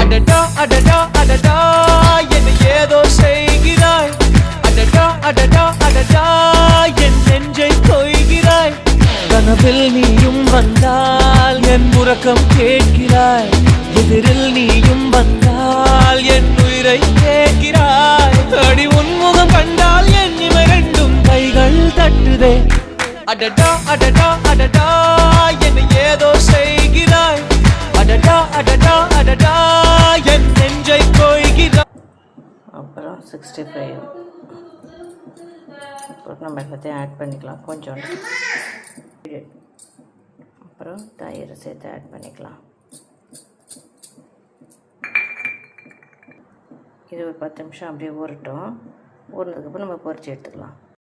அடடா அடடா அடடா என்னை ஏதோ செய்கிறாய். அடடா அடடா அடடா என் நெஞ்சை கொய்கிறாய். கனவில் நீயும் வந்தால் என் உறக்கம் கேட்கிறாய். எதிரில் நீயும் வந்தால் என் உயிரை கேட்கிறாய். அடி உன்முகம் கண்டால் என் இமை ரெண்டும் கைகள் தட்டுதே. அடடா அடடா அடடா என்னை ஏதோ செய்கிறாய். அடடா அடடா அடடா என் நெஞ்சை கொய்கிறாய். அப்புறம் 65 அப்புறம் நம்ம எல்லாத்தையும் ஆட் பண்ணிக்கலாம். கொஞ்சோண்டு அப்புறம் தயிர் சேர்த்து ஆட் பண்ணிக்கலாம். இது ஒரு 10 நிமிஷம் அப்படியே ஊறட்டும். ஊறினதுக்கப்புறம் நம்ம பொரிச்சு எடுத்துக்கலாம்.